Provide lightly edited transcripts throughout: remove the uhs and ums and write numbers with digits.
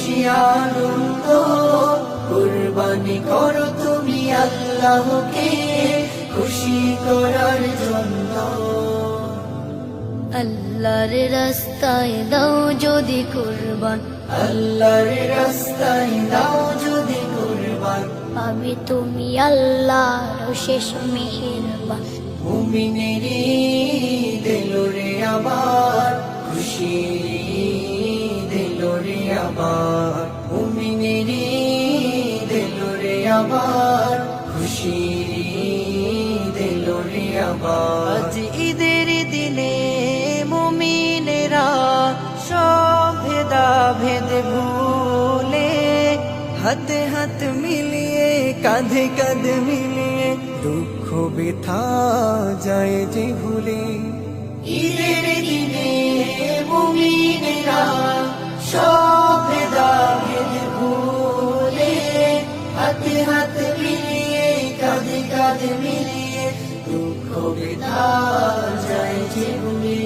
খুশি আনন্দ কুরবানি করো তুমি আল্লাহকে খুশি করার জন্য। আল্লাহর রাস্তায় দাও যদি কুরবান, আল্লাহর রাস্তায় দাও যদি কুরবান, আমি তুমি আল্লাহর শেষ মেহেরবান। মুমিনেরি দিলরে আবার খুশি দিলরে আবার, মুমিনেরি দিলরে আবার খুশি দিলরে আবার। আজ ঈদের দিনে মুমিনেরা সব ভেদাভেদ ভুলে হাতে হাত মিলিয়ে কাঁধে কাঁধ মিলিয়ে দুঃখ ব্যথা যায় যে ভুলে। ঈদের দিনে মুমিনেরা সব ভেদাভেদ ভুলে হাতে হাত মিলিয়ে কাঁধে কাঁধ মিলিয়ে দুঃখ ব্যথা যায় যে ভুলে।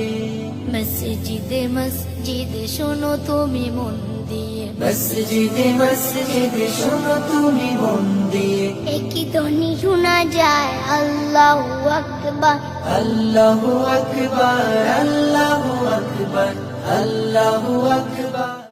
মসজিদে মসজিদে শোনো তুমি মন দিয়ে, মসজিদে মসজিদে শোনো তুমি মন দিয়ে, একই ধ্বনি শোনা যায় আল্লাহু আকবার, আল্লাহু আকবার, আল্লাহু আকবার, আল্লাহু আকবার।